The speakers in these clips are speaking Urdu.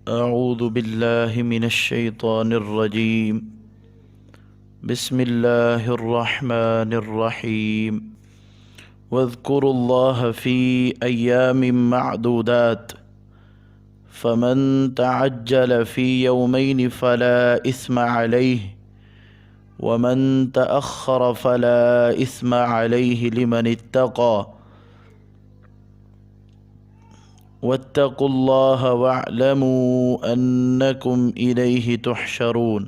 أعوذ بالله من الشيطان الرجيم. بسم الله الرحمن الرحيم. واذكروا الله في أيام معدودات فمن تعجل في يومين فلا إثم عليه ومن تأخر فلا إثم عليه لمن اتقى واتقوا الله واعلموا أنكم إليه تحشرون.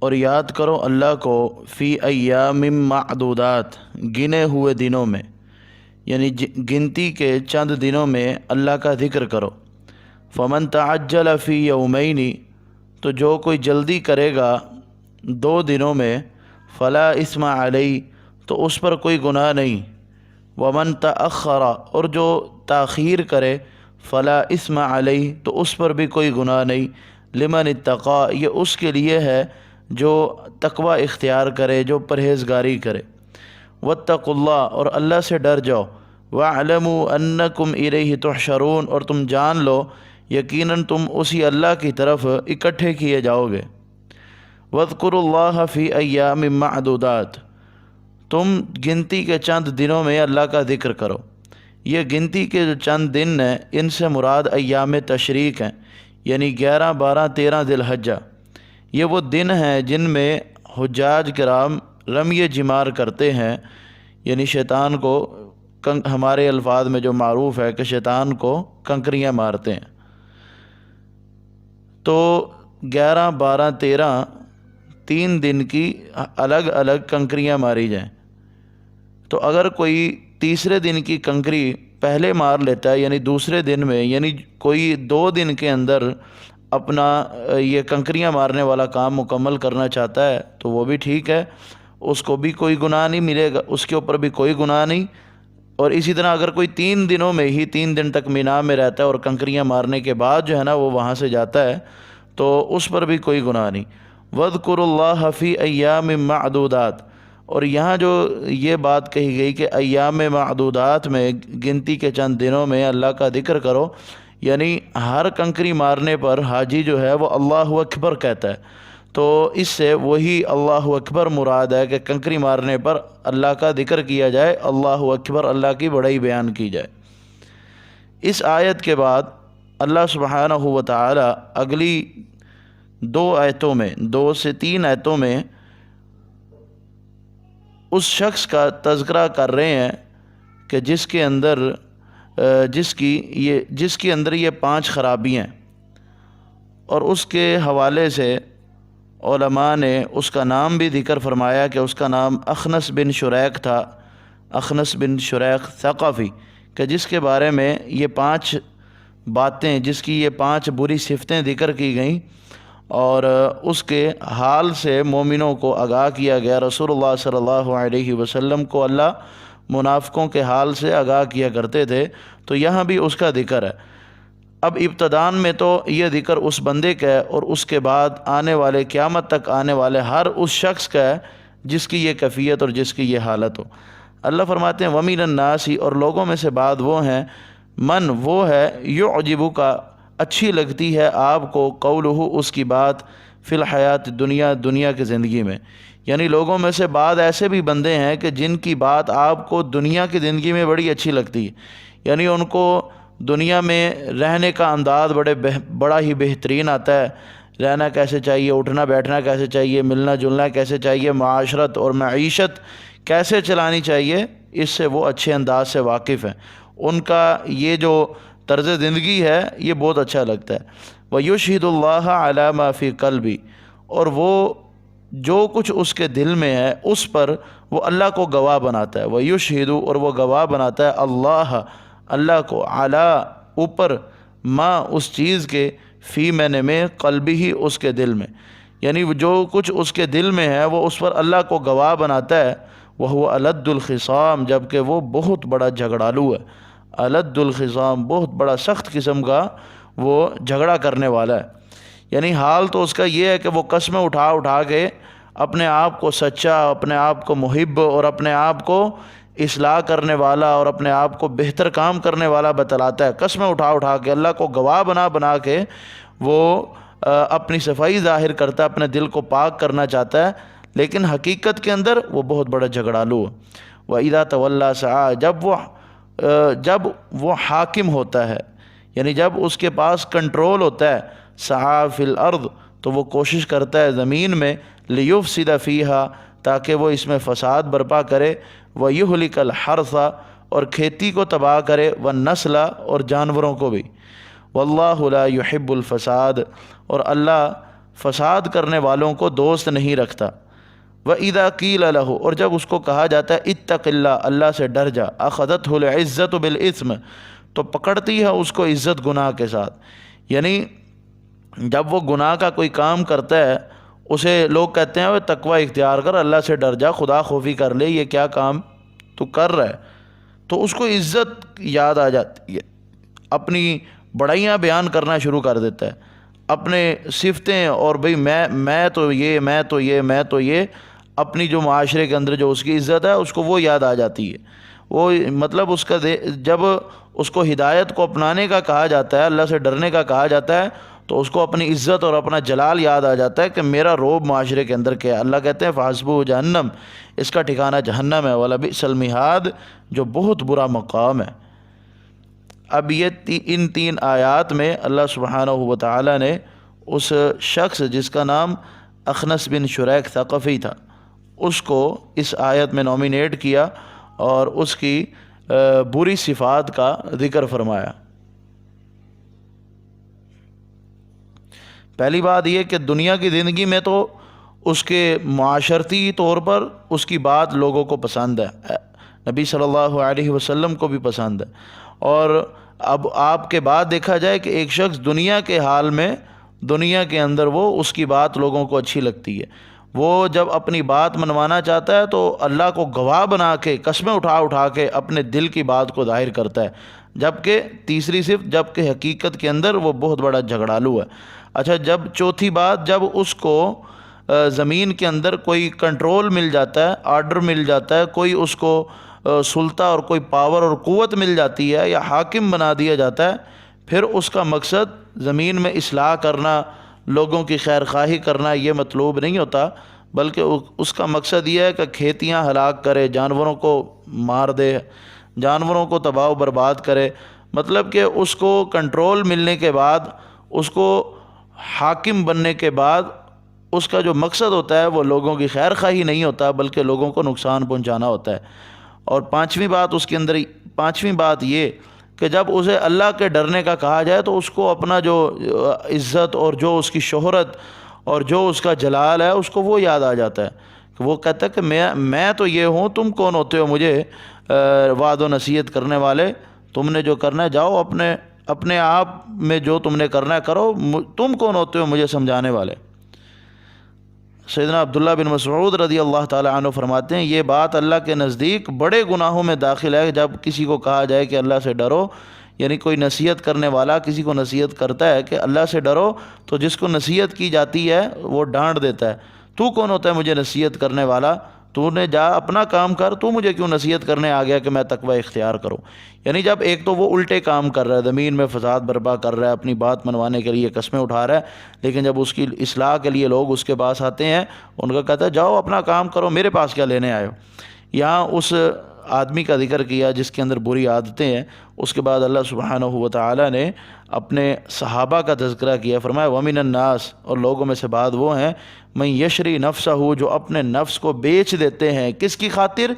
اور یاد کرو اللہ کو فی ایام معدودات، گنے ہوئے دنوں میں، یعنی گنتی کے چند دنوں میں اللہ کا ذکر کرو. فمن تعجل فی یومین، تو جو کوئی جلدی کرے گا 2 دنوں میں، فلا اسم علیہ، تو اس پر کوئی گناہ نہیں. ومن تأخر، اور جو تاخیر کرے، فلا اسم علیہ، تو اس پر بھی کوئی گناہ نہیں. لمن اتقا، یہ اس کے لیے ہے جو تقوی اختیار کرے، جو پرہیزگاری کرے. واتقوا اللہ، اور اللہ سے ڈر جاؤ. واعلموا انکم الیہ تحشرون، اور تم جان لو یقیناً تم اسی اللہ کی طرف اکٹھے کیے جاؤ گے. واذکروا اللہ فی ایام معدودات، تم گنتی کے چند دنوں میں اللہ کا ذکر کرو. یہ گنتی کے جو چند دن ہیں، ان سے مراد ایام تشریق ہیں، یعنی 11، 12، 13 ذی الحجہ. یہ وہ دن ہیں جن میں حجاج کرام رمی جمار کرتے ہیں، یعنی شیطان کو ہمارے الفاظ میں جو معروف ہے کہ شیطان کو کنکریاں مارتے ہیں. تو 11، 12، 13 3 دن کی الگ الگ کنکریاں ماری جائیں. تو اگر کوئی تیسرے دن کی کنکری پہلے مار لیتا ہے، یعنی دوسرے دن میں، یعنی کوئی 2 دن کے اندر اپنا یہ کنکریاں مارنے والا کام مکمل کرنا چاہتا ہے تو وہ بھی ٹھیک ہے، اس کو بھی کوئی گناہ نہیں ملے گا، اس کے اوپر بھی کوئی گناہ نہیں. اور اسی طرح اگر کوئی 3 دنوں میں ہی 3 دن تک مینا میں رہتا ہے اور کنکریاں مارنے کے بعد جو ہے نا وہ وہاں سے جاتا ہے تو اس پر بھی کوئی گناہ نہیں. وَاذْكُرُوا اللَّهَ فِي أَيَّامٍ مَعْدُودَاتٍ، اور یہاں جو یہ بات کہی گئی کہ ایام معدودات میں، گنتی کے چند دنوں میں اللہ کا ذکر کرو، یعنی ہر کنکری مارنے پر حاجی جو ہے وہ اللہ اکبر کہتا ہے. تو اس سے وہی اللہ اکبر مراد ہے کہ کنکری مارنے پر اللہ کا ذکر کیا جائے، اللہ اکبر، اللہ کی بڑائی بیان کی جائے. اس آیت کے بعد اللہ سبحانہ و تعالی اگلی 2 آیتوں میں، 2 سے 3 آیتوں میں اس شخص کا تذکرہ کر رہے ہیں کہ جس کے اندر یہ 5 خرابیاں ہیں. اور اس کے حوالے سے علماء نے اس کا نام بھی ذکر فرمایا کہ اس کا نام اخنس بن شریق تھا، اخنس بن شریق ثقفی، کہ جس کے بارے میں یہ 5 باتیں، جس کی یہ 5 بری صفتیں ذکر کی گئیں اور اس کے حال سے مومنوں کو آگاہ کیا گیا. رسول اللہ صلی اللہ علیہ وسلم کو اللہ منافقوں کے حال سے آگاہ کیا کرتے تھے، تو یہاں بھی اس کا ذکر ہے. اب ابتدان میں تو یہ ذکر اس بندے کا ہے، اور اس کے بعد آنے والے قیامت تک آنے والے ہر اس شخص کا ہے جس کی یہ کیفیت اور جس کی یہ حالت ہو. اللہ فرماتے ہیں وَمِنَ النَّاسِ، اور لوگوں میں سے بعض وہ ہیں، من وہ ہے، یعجبک، اچھی لگتی ہے آپ کو، قولہ، اس کی بات، فی الحیات دنیا، دنیا کی زندگی میں. یعنی لوگوں میں سے بعض ایسے بھی بندے ہیں کہ جن کی بات آپ کو دنیا کی زندگی میں بڑی اچھی لگتی ہے، یعنی ان کو دنیا میں رہنے کا انداز بڑا ہی بہترین آتا ہے. رہنا کیسے چاہیے، اٹھنا بیٹھنا کیسے چاہیے، ملنا جلنا کیسے چاہیے، معاشرت اور معیشت کیسے چلانی چاہیے، اس سے وہ اچھے انداز سے واقف ہیں. ان کا یہ جو طرز زندگی ہے یہ بہت اچھا لگتا ہے. وَيُشْهِدُ اللَّهَ عَلَى مَا فِي قَلْبِ، اور وہ جو کچھ اس کے دل میں ہے اس پر وہ اللہ کو گواہ بناتا ہے. وَيُشْهِدُ، اور وہ گواہ بناتا ہے اللہ کو، عَلَى، اوپر، ما، اس چیز کے، فی، میں، قلبی، ہی، اس کے دل میں، یعنی جو کچھ اس کے دل میں ہے وہ اس پر اللہ کو گواہ بناتا ہے. وَهُوَ أَلَدُّ الْخِصَامِ، جبکہ وہ بہت بڑا جھگڑالو ہے. الد الخصام، بہت بڑا سخت قسم کا وہ جھگڑا کرنے والا ہے. یعنی حال تو اس کا یہ ہے کہ وہ قسمیں اٹھا کے اپنے آپ کو سچا، اپنے آپ کو محب اور اپنے آپ کو اصلاح کرنے والا اور اپنے آپ کو بہتر کام کرنے والا بتلاتا ہے، قسمیں اٹھا اٹھا کے اللہ کو گواہ بنا بنا کے وہ اپنی صفائی ظاہر کرتا ہے، اپنے دل کو پاک کرنا چاہتا ہے، لیکن حقیقت کے اندر وہ بہت بڑا جھگڑالو ہے۔ وَإِذَا تَوَلَّى سَعَىٰ، جب وہ حاکم ہوتا ہے، یعنی جب اس کے پاس کنٹرول ہوتا ہے، سعیٰ فی الارض، تو وہ کوشش کرتا ہے زمین میں، لیفسد فیہا، تاکہ وہ اس میں فساد برپا کرے، ویہلک الحرث، اور کھیتی کو تباہ کرے، والنسل، اور جانوروں کو بھی، واللہ لا یحب الفساد، اور اللہ فساد کرنے والوں کو دوست نہیں رکھتا۔ وَإِذَا قِيلَ لَهُ، اور جب اس کو کہا جاتا ہے اتق اللہ، اللہ سے ڈر جا، أَخَذَتْهُ الْعِزَّةُ بِالْإِثْمِ، تو پکڑتی ہے اس کو عزت گناہ کے ساتھ، یعنی جب وہ گناہ کا کوئی کام کرتا ہے اسے لوگ کہتے ہیں وہ تقوی اختیار کر، اللہ سے ڈر جا، خدا خوفی کر لے، یہ کیا کام تو کر رہا ہے، تو اس کو عزت یاد آ جاتی ہے، اپنی بڑائیاں بیان کرنا شروع کر دیتا ہے، اپنے صفتیں، اور بھئی میں تو یہ اپنی جو معاشرے کے اندر جو اس کی عزت ہے اس کو وہ یاد آ جاتی ہے، وہ مطلب اس کا جب اس کو ہدایت کو اپنانے کا کہا جاتا ہے، اللہ سے ڈرنے کا کہا جاتا ہے، تو اس کو اپنی عزت اور اپنا جلال یاد آ جاتا ہے کہ میرا روب معاشرے کے اندر کیا ہے۔ اللہ کہتے ہیں فحسبہ جہنم، اس کا ٹھکانہ جہنم ہے، وَلَبِئْسَ الْمِہَادُ، جو بہت برا مقام ہے۔ اب یہ ان 3 آیات میں اللہ سبحانہ و تعالی نے اس شخص جس کا نام اخنس بن شریک ثقفی تھا، اس کو اس آیت میں نومینیٹ کیا اور اس کی بری صفات کا ذکر فرمایا۔ پہلی بات یہ کہ دنیا کی زندگی میں تو اس کے معاشرتی طور پر اس کی بات لوگوں کو پسند ہے، نبی صلی اللہ علیہ وسلم کو بھی پسند ہے، اور اب آپ کے بعد دیکھا جائے کہ ایک شخص دنیا کے حال میں، دنیا کے اندر وہ اس کی بات لوگوں کو اچھی لگتی ہے، وہ جب اپنی بات منوانا چاہتا ہے تو اللہ کو گواہ بنا کے، قسمیں اٹھا اٹھا کے اپنے دل کی بات کو ظاہر کرتا ہے، جبکہ تیسری صفت، جبکہ حقیقت کے اندر وہ بہت بڑا جھگڑالو ہے۔ اچھا، جب چوتھی بات، جب اس کو زمین کے اندر کوئی کنٹرول مل جاتا ہے، آرڈر مل جاتا ہے، کوئی اس کو سلطہ اور کوئی پاور اور قوت مل جاتی ہے یا حاکم بنا دیا جاتا ہے، پھر اس کا مقصد زمین میں اصلاح کرنا، لوگوں کی خیر خواہی کرنا یہ مطلوب نہیں ہوتا، بلکہ اس کا مقصد یہ ہے کہ کھیتیاں ہلاک کرے، جانوروں کو مار دے، جانوروں کو تباہ و برباد کرے، مطلب کہ اس کو کنٹرول ملنے کے بعد، اس کو حاکم بننے کے بعد اس کا جو مقصد ہوتا ہے وہ لوگوں کی خیر خواہی نہیں ہوتا، بلکہ لوگوں کو نقصان پہنچانا ہوتا ہے۔ اور پانچویں بات یہ کہ جب اسے اللہ کے ڈرنے کا کہا جائے تو اس کو اپنا جو عزت اور جو اس کی شہرت اور جو اس کا جلال ہے اس کو وہ یاد آ جاتا ہے، کہ وہ کہتا ہے کہ میں تو یہ ہوں، تم کون ہوتے ہو مجھے وعد و نصیحت کرنے والے، تم نے جو کرنا ہے جاؤ، اپنے آپ میں جو تم نے کرنا ہے کرو، تم کون ہوتے ہو مجھے سمجھانے والے۔ سیدنا عبداللہ بن مسعود رضی اللہ تعالی عنہ فرماتے ہیں یہ بات اللہ کے نزدیک بڑے گناہوں میں داخل ہے، جب کسی کو کہا جائے کہ اللہ سے ڈرو، یعنی کوئی نصیحت کرنے والا کسی کو نصیحت کرتا ہے کہ اللہ سے ڈرو، تو جس کو نصیحت کی جاتی ہے وہ ڈانٹ دیتا ہے، تو کون ہوتا ہے مجھے نصیحت کرنے والا، تو نے جا اپنا کام کر، تو مجھے کیوں نصیحت کرنے آ گیا کہ میں تقوی اختیار کروں۔ یعنی جب ایک تو وہ الٹے کام کر رہا ہے، زمین میں فساد برپا کر رہا ہے، اپنی بات منوانے کے لیے قسمیں اٹھا رہا ہے، لیکن جب اس کی اصلاح کے لیے لوگ اس کے پاس آتے ہیں، ان کو کہتا ہے جاؤ اپنا کام کرو، میرے پاس کیا لینے آئے ہو۔ یہاں اس آدمی کا ذکر کیا جس کے اندر بری عادتیں ہیں، اس کے بعد اللہ سبحانہ و تعالی نے اپنے صحابہ کا تذکرہ کیا، فرمایا وَمِنَ النَّاسِ، اور لوگوں میں سے بعض وہ ہیں، مَن یشری نفسہ، جو اپنے نفس کو بیچ دیتے ہیں، کس کی خاطر؟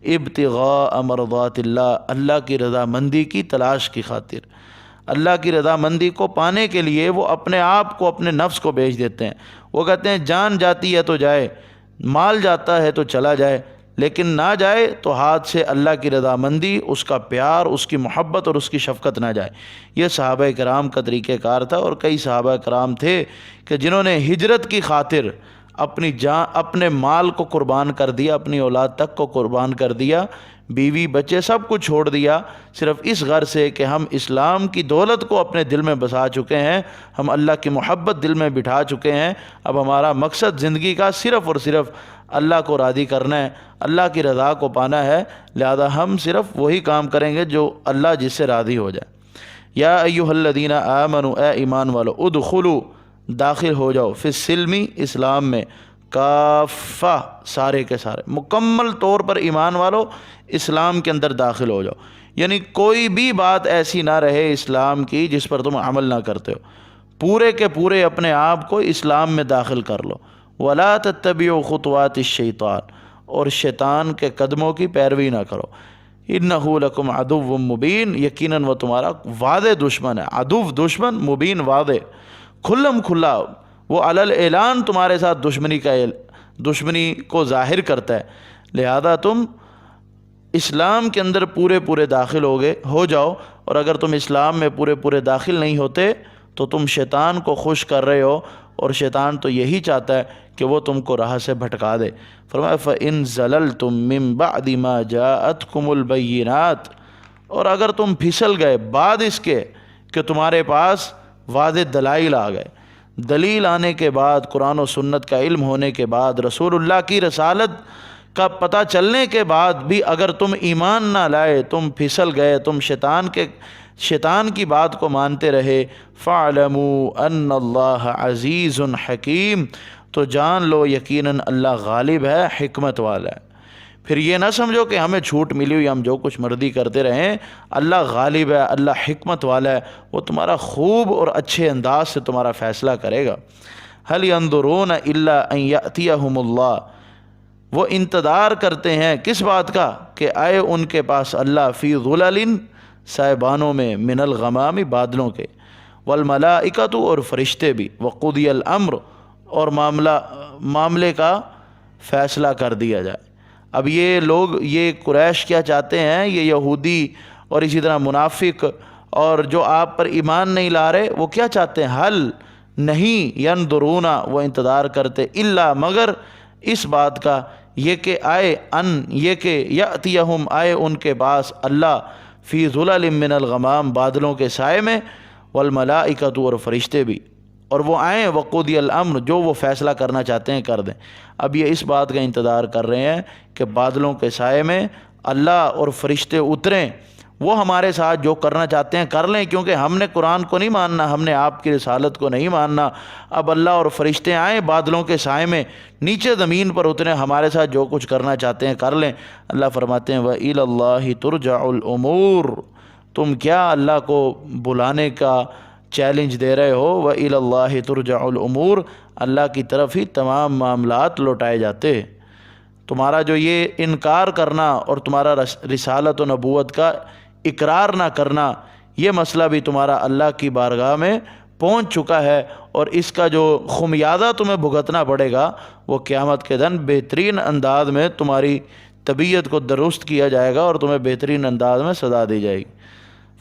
ابتغاء مرضات اللہ، اللہ کی رضامندی کی تلاش کی خاطر، اللہ کی رضامندی کو پانے کے لیے وہ اپنے آپ کو، اپنے نفس کو بیچ دیتے ہیں۔ وہ کہتے ہیں جان جاتی ہے تو جائے، مال جاتا ہے تو چلا جائے، لیکن نہ جائے تو ہاتھ سے اللہ کی رضامندی، اس کا پیار، اس کی محبت اور اس کی شفقت نہ جائے۔ یہ صحابہ کرام کا طریقہ کار تھا، اور کئی صحابہ کرام تھے کہ جنہوں نے ہجرت کی خاطر اپنی جان اپنے مال کو قربان کر دیا، اپنی اولاد تک کو قربان کر دیا، بیوی بچے سب کچھ چھوڑ دیا، صرف اس غرض سے کہ ہم اسلام کی دولت کو اپنے دل میں بسا چکے ہیں، ہم اللہ کی محبت دل میں بٹھا چکے ہیں، اب ہمارا مقصد زندگی کا صرف اور صرف اللہ کو راضی کرنا ہے، اللہ کی رضا کو پانا ہے، لہذا ہم صرف وہی کام کریں گے جو اللہ جس سے راضی ہو جائے۔ یا ایھا الذین آمنوا، اے ایمان والو، ادخلوا، داخل ہو جاؤ، فی السلم، اسلام میں، کافہ، سارے کے سارے، مکمل طور پر ایمان والو اسلام کے اندر داخل ہو جاؤ، یعنی کوئی بھی بات ایسی نہ رہے اسلام کی جس پر تم عمل نہ کرتے ہو، پورے کے پورے اپنے آپ کو اسلام میں داخل کر لو۔ ولا تتبعوا خطوات الشیطان، اور شیطان کے قدموں کی پیروی نہ کرو، انہ لکم عدو مبین، یقیناً وہ تمہارا واضح دشمن ہے، عدو دشمن، مبین واضح، کھلم کھلا، وہ علی الاعلان تمہارے ساتھ دشمنی کو ظاہر کرتا ہے، لہذا تم اسلام کے اندر پورے پورے داخل ہو جاؤ، اور اگر تم اسلام میں پورے پورے داخل نہیں ہوتے تو تم شیطان کو خوش کر رہے ہو، اور شیطان تو یہی چاہتا ہے کہ وہ تم کو راہ سے بھٹکا دے۔ فرمایا فَإِن زَلَلْتُم مِّن بَعْدِ مَا جَاءَتْكُمُ الْبَيِّنَاتُ، اور اگر تم پھسل گئے بعد اس کے کہ تمہارے پاس واضح دلائل آ گئے، دلیل آنے کے بعد، قرآن و سنت کا علم ہونے کے بعد، رسول اللہ کی رسالت کا پتہ چلنے کے بعد بھی اگر تم ایمان نہ لائے، تم پھسل گئے، تم شیطان کی بات کو مانتے رہے، فَاعْلَمُوا أَنَّ اللَّهَ عَزِيزٌ حَكِيمٌ، تو جان لو یقیناً اللہ غالب ہے، حکمت والا ہے۔ پھر یہ نہ سمجھو کہ ہمیں چھوٹ ملی ہوئی، ہم جو کچھ مرضی کرتے رہیں، اللہ غالب ہے، اللہ حکمت والا ہے، وہ تمہارا خوب اور اچھے انداز سے تمہارا فیصلہ کرے گا۔ هَلْ يَنظُرُونَ إِلَّا أَن يَأْتِيَهُمُ اللَّهُ، وہ انتظار کرتے ہیں کس بات کا؟ کہ آئے ان کے پاس اللہ، فی ظلل، سائبانوں میں، من الغمام، بادلوں کے، والملائکۃ، اور فرشتے بھی، وقضی الامر، اور معاملے کا فیصلہ کر دیا جائے۔ اب یہ لوگ، یہ قریش کیا چاہتے ہیں، یہ یہودی اور اسی طرح منافق اور جو آپ پر ایمان نہیں لا رہے، وہ کیا چاہتے ہیں؟ حل نہیں، ینظرون، وہ انتظار کرتے، الا، مگر اس بات کا، یہ کہ آئے، یہ کہ یأتیہم، آئے ان کے پاس اللہ، فی ظلل من الغمام، بادلوں کے سائے میں، والملائکۃ، اور فرشتے بھی، اور وہ آئیں، وقضی الامر، جو وہ فیصلہ کرنا چاہتے ہیں کر دیں۔ اب یہ اس بات کا انتظار کر رہے ہیں کہ بادلوں کے سائے میں اللہ اور فرشتے اتریں، وہ ہمارے ساتھ جو کرنا چاہتے ہیں کر لیں، کیونکہ ہم نے قرآن کو نہیں ماننا، ہم نے آپ کی رسالت کو نہیں ماننا۔ اب اللہ اور فرشتے آئیں بادلوں کے سائے میں، نیچے زمین پر اتریں، ہمارے ساتھ جو کچھ کرنا چاہتے ہیں کر لیں۔ اللہ فرماتے ہیں وَإِلَى اللَّهِ تُرْجَعُ الْأُمُورُ، تم کیا اللہ کو بلانے کا چیلنج دے رہے ہو؟ وَإِلَى اللَّهِ تُرْجَعُ الْأُمُورُ، اللہ کی طرف ہی تمام معاملات لوٹائے جاتے ہیں۔ تمہارا جو یہ انکار کرنا اور تمہارا رسالت و نبوت کا اقرار نہ کرنا، یہ مسئلہ بھی تمہارا اللہ کی بارگاہ میں پہنچ چکا ہے، اور اس کا جو خمیازہ تمہیں بھگتنا پڑے گا وہ قیامت کے دن بہترین انداز میں تمہاری طبیعت کو درست کیا جائے گا اور تمہیں بہترین انداز میں سزا دی جائے گی۔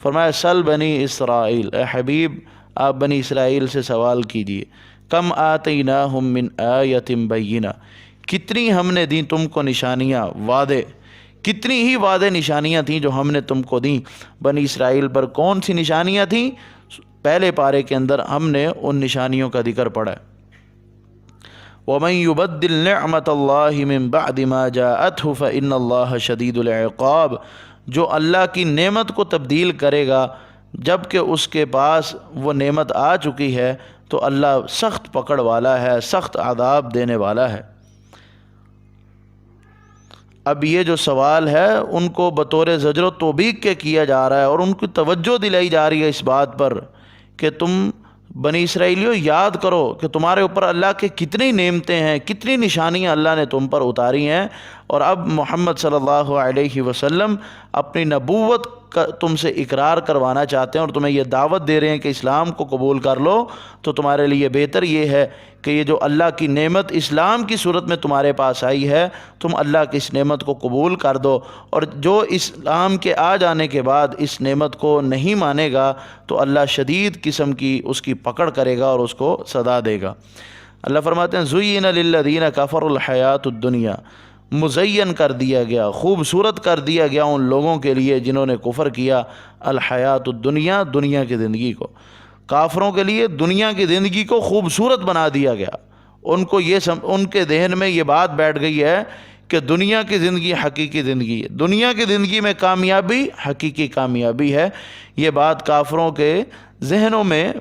فرمایا سل بنی اسرائیل، اے حبیب آپ بنی اسرائیل سے سوال کیجئے، کم آتیناہم من آیۃ بینہ، کتنی ہم نے دیں تم کو نشانیاں واضح، کتنی ہی واضح نشانیاں تھیں جو ہم نے تم کو دیں۔ بنی اسرائیل پر کون سی نشانیاں تھیں؟ پہلے پارے کے اندر ہم نے ان نشانیوں کا ذکر پڑھا ہے۔ وَمَن يُبَدِّلْ نِعْمَةَ اللَّهِ مِن بَعْدِ مَا جَاءَتْهُ فَإِنَّ اللَّهَ شَدِيدُ الْعِقَابِ، جو اللہ کی نعمت کو تبدیل کرے گا جب کہ اس کے پاس وہ نعمت آ چکی ہے تو اللہ سخت پکڑ والا ہے، سخت عذاب دینے والا ہے۔ اب یہ جو سوال ہے ان کو بطور زجر و توبیخ کے کیا جا رہا ہے، اور ان کی توجہ دلائی جا رہی ہے اس بات پر کہ تم بنی اسرائیلیوں یاد کرو کہ تمہارے اوپر اللہ کے کتنی نعمتیں ہیں، کتنی نشانیاں اللہ نے تم پر اتاری ہیں، اور اب محمد صلی اللہ علیہ وسلم اپنی نبوت کا تم سے اقرار کروانا چاہتے ہیں اور تمہیں یہ دعوت دے رہے ہیں کہ اسلام کو قبول کر لو، تو تمہارے لیے بہتر یہ ہے کہ یہ جو اللہ کی نعمت اسلام کی صورت میں تمہارے پاس آئی ہے، تم اللہ کی اس نعمت کو قبول کر دو، اور جو اسلام کے آ جانے کے بعد اس نعمت کو نہیں مانے گا تو اللہ شدید قسم کی اس کی پکڑ کرے گا اور اس کو سزا دے گا۔ اللہ فرماتے ہیں زُيِّنَ لِلَّذِينَ كَفَرُوا الْحَيَاةُ الدُّنْيَا، مزین کر دیا گیا، خوبصورت کر دیا گیا ان لوگوں کے لیے جنہوں نے کفر کیا، الحیات الدنیا، دنیا کی زندگی کو، کافروں کے لیے دنیا کی زندگی کو خوبصورت بنا دیا گیا۔ ان کو ان کے ذہن میں یہ بات بیٹھ گئی ہے کہ دنیا کی زندگی حقیقی زندگی ہے، دنیا کی زندگی میں کامیابی حقیقی کامیابی ہے۔ یہ بات کافروں کے ذہنوں میں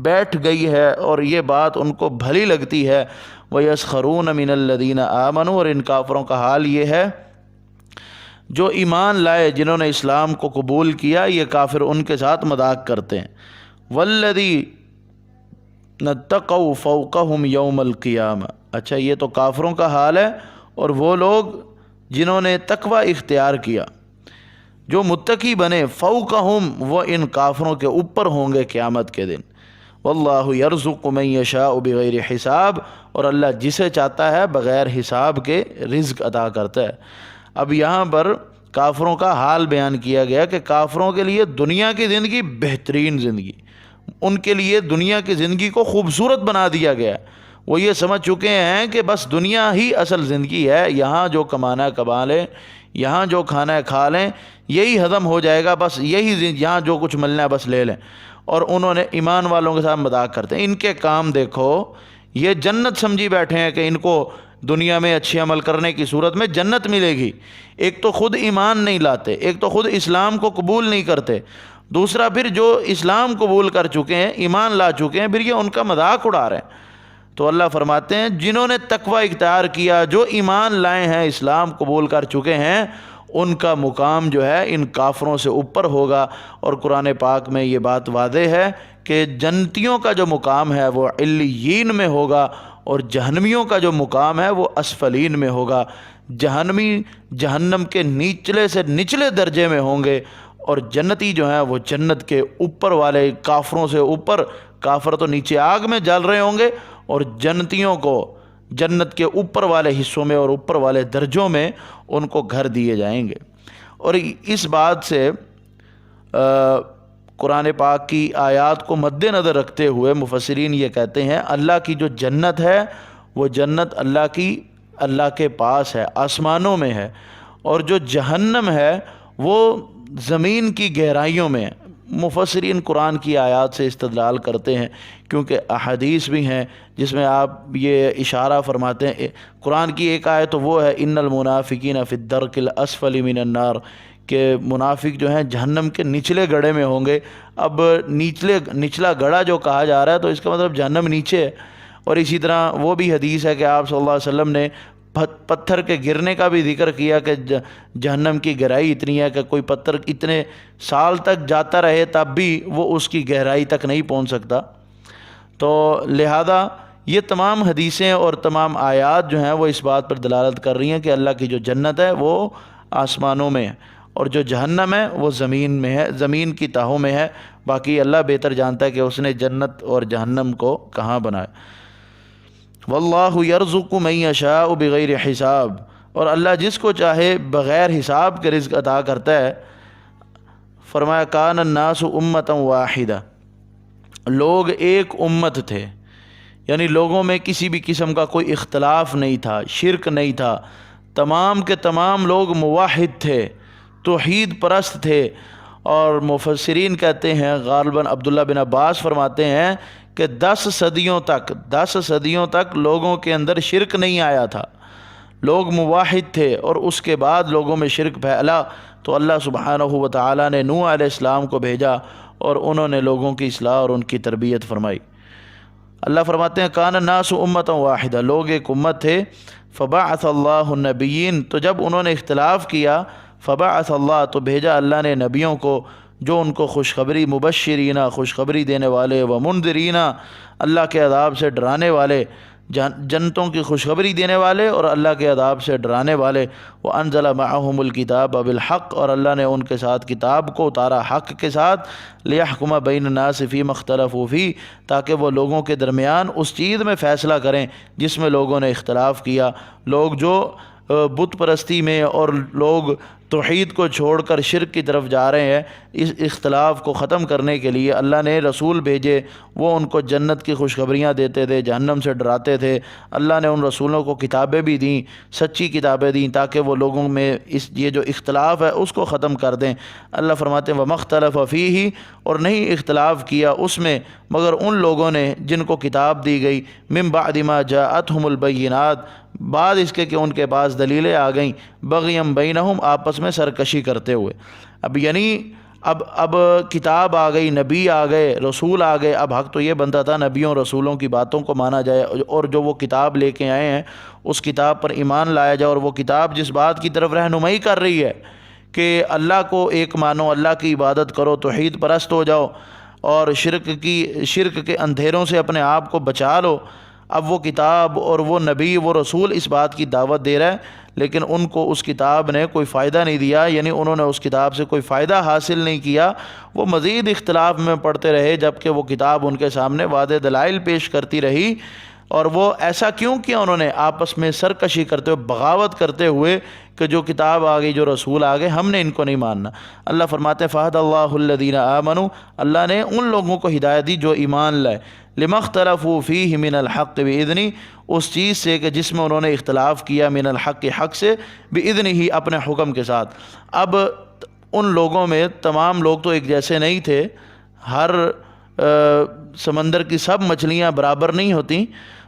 بیٹھ گئی ہے اور یہ بات ان کو بھلی لگتی ہے۔ وَيَسْخَرُونَ مِنَ الَّذِينَ آمَنُوا، اور ان کافروں کا حال یہ ہے جو ایمان لائے، جنہوں نے اسلام کو قبول کیا، یہ کافر ان کے ساتھ مذاق کرتے ہیں۔ وَالَّذِينَ اتَّقَوْا فَوْقَهُمْ يَوْمَ الْقِيَامَةِ، اچھا یہ تو کافروں کا حال ہے، اور وہ لوگ جنہوں نے تقوی اختیار کیا، جو متقی بنے، فوقہم، وہ ان کافروں کے اوپر ہوں گے قیامت کے دن۔ واللہ یرزق من یشاء بغیر حساب، اور اللہ جسے چاہتا ہے بغیر حساب کے رزق عطا کرتا ہے۔ اب یہاں پر کافروں کا حال بیان کیا گیا کہ کافروں کے لیے دنیا کی زندگی بہترین زندگی، ان کے لیے دنیا کی زندگی کو خوبصورت بنا دیا گیا۔ وہ یہ سمجھ چکے ہیں کہ بس دنیا ہی اصل زندگی ہے، یہاں جو کمانا ہے کما لیں، یہاں جو کھانا ہے کھا لیں، یہی ہضم ہو جائے گا، بس یہی یہاں جو کچھ ملنا ہے بس لے لیں۔ اور انہوں نے ایمان والوں کے ساتھ مذاق کرتے ہیں۔ ان کے کام دیکھو، یہ جنت سمجھی بیٹھے ہیں کہ ان کو دنیا میں اچھے عمل کرنے کی صورت میں جنت ملے گی۔ ایک تو خود ایمان نہیں لاتے، ایک تو خود اسلام کو قبول نہیں کرتے، دوسرا پھر جو اسلام قبول کر چکے ہیں، ایمان لا چکے ہیں، پھر یہ ان کا مذاق اڑا رہے ہیں۔ تو اللہ فرماتے ہیں جنہوں نے تقوی اختیار کیا، جو ایمان لائے ہیں، اسلام قبول کر چکے ہیں، ان کا مقام جو ہے ان کافروں سے اوپر ہوگا۔ اور قرآن پاک میں یہ بات واضح ہے کہ جنتیوں کا جو مقام ہے وہ علیین میں ہوگا، اور جہنمیوں کا جو مقام ہے وہ اسفلین میں ہوگا۔ جہنمی جہنم کے نیچلے سے نچلے درجے میں ہوں گے، اور جنتی جو ہیں وہ جنت کے اوپر والے، کافروں سے اوپر، کافر تو نیچے آگ میں جل رہے ہوں گے، اور جنتیوں کو جنت کے اوپر والے حصوں میں اور اوپر والے درجوں میں ان کو گھر دیے جائیں گے۔ اور اس بات سے قرآن پاک کی آیات کو مد نظر رکھتے ہوئے مفسرین یہ کہتے ہیں اللہ کی جو جنت ہے وہ جنت اللہ کے پاس ہے، آسمانوں میں ہے، اور جو جہنم ہے وہ زمین کی گہرائیوں میں ہے۔ مفسرین قرآن کی آیات سے استدلال کرتے ہیں، کیونکہ احادیث بھی ہیں جس میں آپ یہ اشارہ فرماتے ہیں۔ قرآن کی ایک آیت تو وہ ہے ان المنافقین فی الدرک الاسفل من النار، کہ منافق جو ہیں جہنم کے نچلے گڑھے میں ہوں گے۔ اب نچلا گڑھا جو کہا جا رہا ہے تو اس کا مطلب جہنم نیچے ہے۔ اور اسی طرح وہ بھی حدیث ہے کہ آپ صلی اللہ علیہ وسلم نے پتھر کے گرنے کا بھی ذکر کیا کہ جہنم کی گہرائی اتنی ہے کہ کوئی پتھر اتنے سال تک جاتا رہے تب بھی وہ اس کی گہرائی تک نہیں پہنچ سکتا۔ تو لہذا یہ تمام حدیثیں اور تمام آیات جو ہیں وہ اس بات پر دلالت کر رہی ہیں کہ اللہ کی جو جنت ہے وہ آسمانوں میں ہے، اور جو جہنم ہے وہ زمین میں ہے، زمین کی تہوں میں ہے۔ باقی اللہ بہتر جانتا ہے کہ اس نے جنت اور جہنم کو کہاں بنایا۔ واللہ یرزق من یشاء بغیر حساب، اور اللہ جس کو چاہے بغیر حساب کے رزق عطا کرتا ہے۔ فرمایا کان الناس امتا واحدہ، لوگ ایک امت تھے، یعنی لوگوں میں کسی بھی قسم کا کوئی اختلاف نہیں تھا، شرک نہیں تھا، تمام کے تمام لوگ موحد تھے، توحید پرست تھے۔ اور مفسرین کہتے ہیں، غالباً عبداللہ بن عباس فرماتے ہیں کہ 10 صدیوں تک لوگوں کے اندر شرک نہیں آیا تھا، لوگ موحد تھے، اور اس کے بعد لوگوں میں شرک پھیلا تو اللہ سبحانہ و تعالیٰ نے نوح علیہ السلام کو بھیجا، اور انہوں نے لوگوں کی اصلاح اور ان کی تربیت فرمائی۔ اللہ فرماتے ہیں کان الناس امتا واحدہ، لوگ ایک امت تھے۔ فبعث اللہ النبیین، تو جب انہوں نے اختلاف کیا، فبعث اللہ، تو بھیجا اللہ نے نبیوں کو جو ان کو خوشخبری، مبشرین، خوشخبری دینے والے، ومنذرین، اللہ کے عذاب سے ڈرانے والے، جنتوں کی خوشخبری دینے والے اور اللہ کے عذاب سے ڈرانے والے۔ وانزل معهم الکتاب بالحق، اور اللہ نے ان کے ساتھ کتاب کو اتارا حق کے ساتھ، لیحکم بین الناس فیما اختلفوا فیہ، تاکہ وہ لوگوں کے درمیان اس چیز میں فیصلہ کریں جس میں لوگوں نے اختلاف کیا۔ لوگ جو بت پرستی میں اور لوگ توحید کو چھوڑ کر شرک کی طرف جا رہے ہیں، اس اختلاف کو ختم کرنے کے لیے اللہ نے رسول بھیجے، وہ ان کو جنت کی خوشخبریاں دیتے تھے، جہنم سے ڈراتے تھے۔ اللہ نے ان رسولوں کو کتابیں بھی دیں، سچی کتابیں دیں، تاکہ وہ لوگوں میں یہ جو اختلاف ہے اس کو ختم کر دیں۔ اللہ فرماتے ہیں وَمَا اخْتَلَفَ فِيهِ، اور نہیں اختلاف کیا اس میں مگر ان لوگوں نے جن کو کتاب دی گئی، مِن بَعْدِ مَا جَاءَتْهُمُ الْبَيِّنَاتُ، بعد اس کے کہ ان کے پاس دلیلیں آ گئیں، بغیم بینہم، آپس میں سرکشی کرتے ہوئے۔ اب یعنی اب کتاب آ گئی، نبی آ گئے، رسول آ گئے، اب حق تو یہ بنتا تھا نبیوں رسولوں کی باتوں کو مانا جائے، اور جو وہ کتاب لے کے آئے ہیں اس کتاب پر ایمان لایا جائے، اور وہ کتاب جس بات کی طرف رہنمائی کر رہی ہے کہ اللہ کو ایک مانو، اللہ کی عبادت کرو، توحید پرست ہو جاؤ، اور شرک کے اندھیروں سے اپنے آپ کو بچا لو، اب وہ کتاب اور وہ نبی وہ رسول اس بات کی دعوت دے رہا ہے، لیکن ان کو اس کتاب نے کوئی فائدہ نہیں دیا، یعنی انہوں نے اس کتاب سے کوئی فائدہ حاصل نہیں کیا، وہ مزید اختلاف میں پڑتے رہے، جبکہ وہ کتاب ان کے سامنے واضح دلائل پیش کرتی رہی۔ اور وہ ایسا کیوں کیا؟ انہوں نے آپس میں سرکشی کرتے ہوئے، بغاوت کرتے ہوئے کہ جو کتاب آ گئی، جو رسول آ گئے، ہم نے ان کو نہیں ماننا۔ اللہ فرماتے ہیں فَهَدَى اللَّهُ الَّذِينَ آمَنُوا، اللہ نے ان لوگوں کو ہدایت دی جو ایمان لائے، لِمَا اخْتَلَفُوا فِيهِ مِنَ الْحَقِّ بِإِذْنِهِ، اس چیز سے کہ جس میں انہوں نے اختلاف کیا، من الحق، حق سے، بِإِذْنِهِ، اپنے حکم کے ساتھ۔ اب ان لوگوں میں تمام لوگ تو ایک جیسے نہیں تھے، ہر سمندر کی سب مچھلیاں برابر نہیں ہوتی،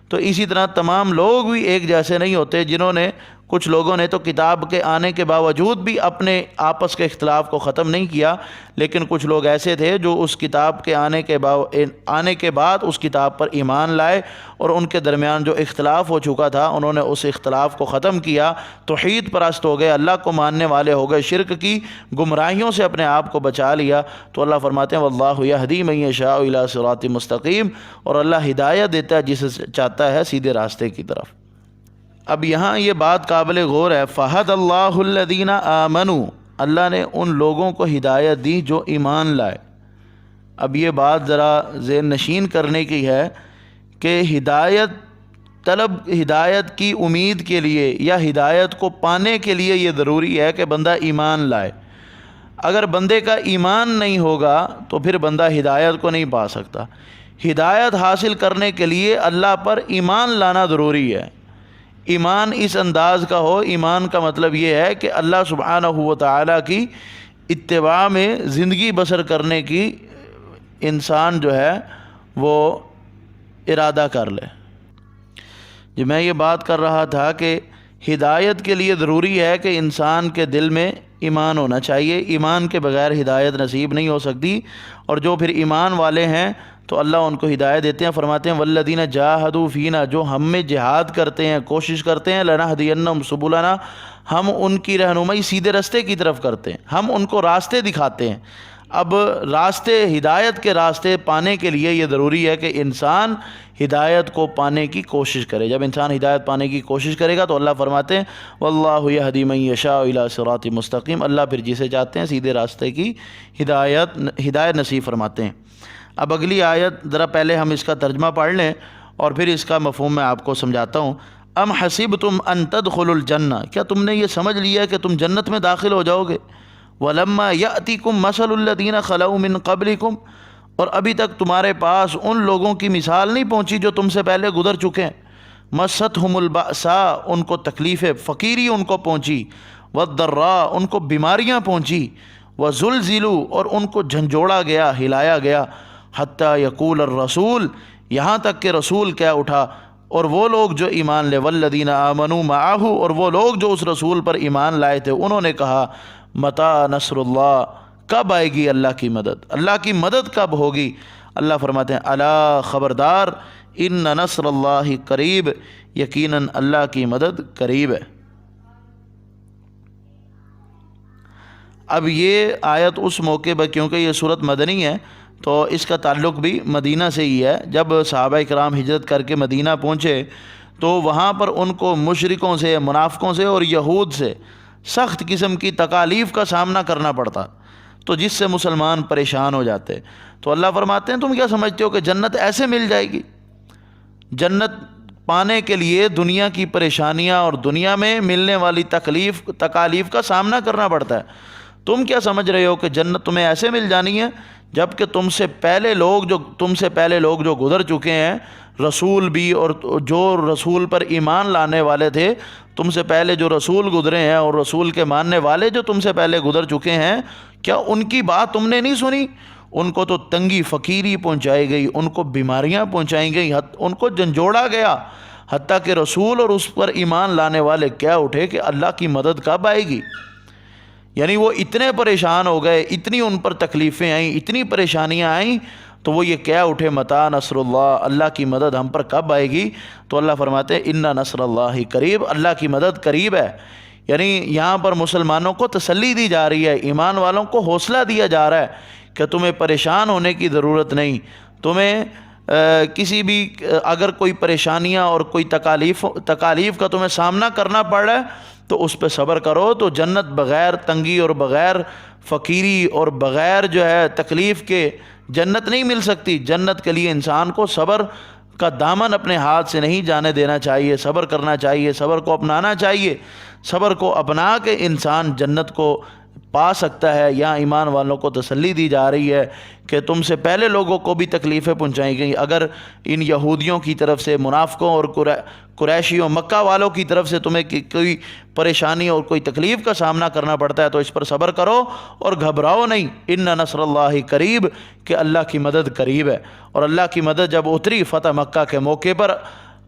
تو اسی طرح تمام لوگ بھی ایک جیسے نہیں ہوتے، جنہوں نے کچھ لوگوں نے تو کتاب کے آنے کے باوجود بھی اپنے آپس کے اختلاف کو ختم نہیں کیا، لیکن کچھ لوگ ایسے تھے جو اس کتاب کے آنے کے بعد اس کتاب پر ایمان لائے، اور ان کے درمیان جو اختلاف ہو چکا تھا انہوں نے اس اختلاف کو ختم کیا، توحید پرست ہو گئے، اللہ کو ماننے والے ہو گئے، شرک کی گمراہیوں سے اپنے آپ کو بچا لیا۔ تو اللہ فرماتے ہیں واللہ یہدی من یشاء الی صراط مستقیم، اور اللہ ہدایت دیتا ہے جسے چاہتا ہے سیدھے راستے کی طرف۔ اب یہاں یہ بات قابل غور ہے، فَهَدَى اللَّهُ الَّذِينَ آمَنُوا، اللہ نے ان لوگوں کو ہدایت دی جو ایمان لائے۔ اب یہ بات ذرا ذہن نشین کرنے کی ہے کہ ہدایت کی امید کے لیے یا ہدایت کو پانے کے لیے یہ ضروری ہے کہ بندہ ایمان لائے۔ اگر بندے کا ایمان نہیں ہوگا تو پھر بندہ ہدایت کو نہیں پا سکتا۔ ہدایت حاصل کرنے کے لیے اللہ پر ایمان لانا ضروری ہے۔ ایمان اس انداز کا ہو، ایمان کا مطلب یہ ہے کہ اللہ سبحانہ و تعالیٰ کی اتباع میں زندگی بسر کرنے کی انسان جو ہے وہ ارادہ کر لے۔ جو میں یہ بات کر رہا تھا کہ ہدایت کے لیے ضروری ہے کہ انسان کے دل میں ایمان ہونا چاہیے، ایمان کے بغیر ہدایت نصیب نہیں ہو سکتی، اور جو پھر ایمان والے ہیں تو اللہ ان کو ہدایت دیتے ہیں۔ فرماتے ہیں والذین جاہدوا فینا، جو ہم میں جہاد کرتے ہیں، کوشش کرتے ہیں، لنہدینہم سبلنا، ہم ان کی رہنمائی سیدھے راستے کی طرف کرتے ہیں، ہم ان کو راستے دکھاتے ہیں۔ اب راستے، ہدایت کے راستے پانے کے لیے یہ ضروری ہے کہ انسان ہدایت کو پانے کی کوشش کرے۔ جب انسان ہدایت پانے کی کوشش کرے گا تو اللہ فرماتے ہیں واللہ یہدی من یشاء الی صراط مستقیم، اللہ پھر جسے چاہتے ہیں سیدھے راستے کی ہدایت نصیب فرماتے ہیں۔ اب اگلی آیت ذرا پہلے ہم اس کا ترجمہ پڑھ لیں اور پھر اس کا مفہوم میں آپ کو سمجھاتا ہوں۔ ام حسبتم ان تدخلوا الجنہ، کیا تم نے یہ سمجھ لیا کہ تم جنت میں داخل ہو جاؤ گے؟ ولما یأتیکم مثل الذین خلوا من قبلکم، اور ابھی تک تمہارے پاس ان لوگوں کی مثال نہیں پہنچی جو تم سے پہلے گزر چکے ہیں۔ مستہم البأساء، ان کو تکلیف فقیری ان کو پہنچی، والضراء، ان کو بیماریاں پہنچی، وزلزلوا، اور ان کو جھنجھوڑا گیا، ہلایا گیا، حتی یقول الرسول، یہاں تک کہ رسول کیا اٹھا، اور وہ لوگ جو ایمان لے، والذین آمنوا معہ، اور وہ لوگ جو اس رسول پر ایمان لائے تھے، انہوں نے کہا متی نصر اللہ، کب آئے گی اللہ کی مدد، اللہ کی مدد کب ہوگی؟ اللہ فرماتے ہیں الا، خبردار، ان نصر اللہ قریب، یقیناً اللہ کی مدد قریب ہے۔ اب یہ آیت اس موقع پر، کیونکہ یہ صورت مدنی ہے تو اس کا تعلق بھی مدینہ سے ہی ہے۔ جب صحابہ کرام ہجرت کر کے مدینہ پہنچے تو وہاں پر ان کو مشرکوں سے، منافقوں سے اور یہود سے سخت قسم کی تکالیف کا سامنا کرنا پڑتا، تو جس سے مسلمان پریشان ہو جاتے۔ تو اللہ فرماتے ہیں تم کیا سمجھتے ہو کہ جنت ایسے مل جائے گی؟ جنت پانے کے لیے دنیا کی پریشانیاں اور دنیا میں ملنے والی تکالیف کا سامنا کرنا پڑتا ہے۔ تم کیا سمجھ رہے ہو کہ جنت تمہیں ایسے مل جانی ہے؟ جبکہ تم سے پہلے لوگ جو گزر چکے ہیں، رسول بھی، اور جو رسول پر ایمان لانے والے تھے، تم سے پہلے جو رسول گزرے ہیں اور رسول کے ماننے والے جو تم سے پہلے گزر چکے ہیں، کیا ان کی بات تم نے نہیں سنی؟ ان کو تو تنگی فقیری پہنچائی گئی، ان کو بیماریاں پہنچائی گئی، ان کو جھنجھوڑا گیا، حتیٰ کہ رسول اور اس پر ایمان لانے والے کیا اٹھے کہ اللہ کی مدد کب آئے گی؟ یعنی وہ اتنے پریشان ہو گئے، اتنی ان پر تکلیفیں آئیں، اتنی پریشانیاں آئیں، تو وہ یہ کیا اٹھے، متى نصر اللہ، اللہ کی مدد ہم پر کب آئے گی؟ تو اللہ فرماتے ہیں ان نصر اللہ قریب، اللہ کی مدد قریب ہے۔ یعنی یہاں پر مسلمانوں کو تسلی دی جا رہی ہے، ایمان والوں کو حوصلہ دیا جا رہا ہے کہ تمہیں پریشان ہونے کی ضرورت نہیں، تمہیں کسی بھی اگر کوئی پریشانیاں اور کوئی تکالیف کا تمہیں سامنا کرنا پڑ رہا ہے تو اس پہ صبر کرو، تو جنت بغیر تنگی اور بغیر فقیری اور بغیر جو ہے تکلیف کے جنت نہیں مل سکتی۔ جنت کے لیے انسان کو صبر کا دامن اپنے ہاتھ سے نہیں جانے دینا چاہیے، صبر کرنا چاہیے، صبر کو اپنانا چاہیے۔ صبر کو اپنا کے انسان جنت کو پا سکتا ہے۔ یہاں ایمان والوں کو تسلی دی جا رہی ہے کہ تم سے پہلے لوگوں کو بھی تکلیفیں پہنچائی گئیں۔ اگر ان یہودیوں کی طرف سے، منافقوں اور قریشیوں، مکہ والوں کی طرف سے تمہیں کوئی پریشانی اور کوئی تکلیف کا سامنا کرنا پڑتا ہے تو اس پر صبر کرو اور گھبراؤ نہیں۔ ان نصر اللہ قریب، کہ اللہ کی مدد قریب ہے۔ اور اللہ کی مدد جب اتری فتح مکہ کے موقع پر،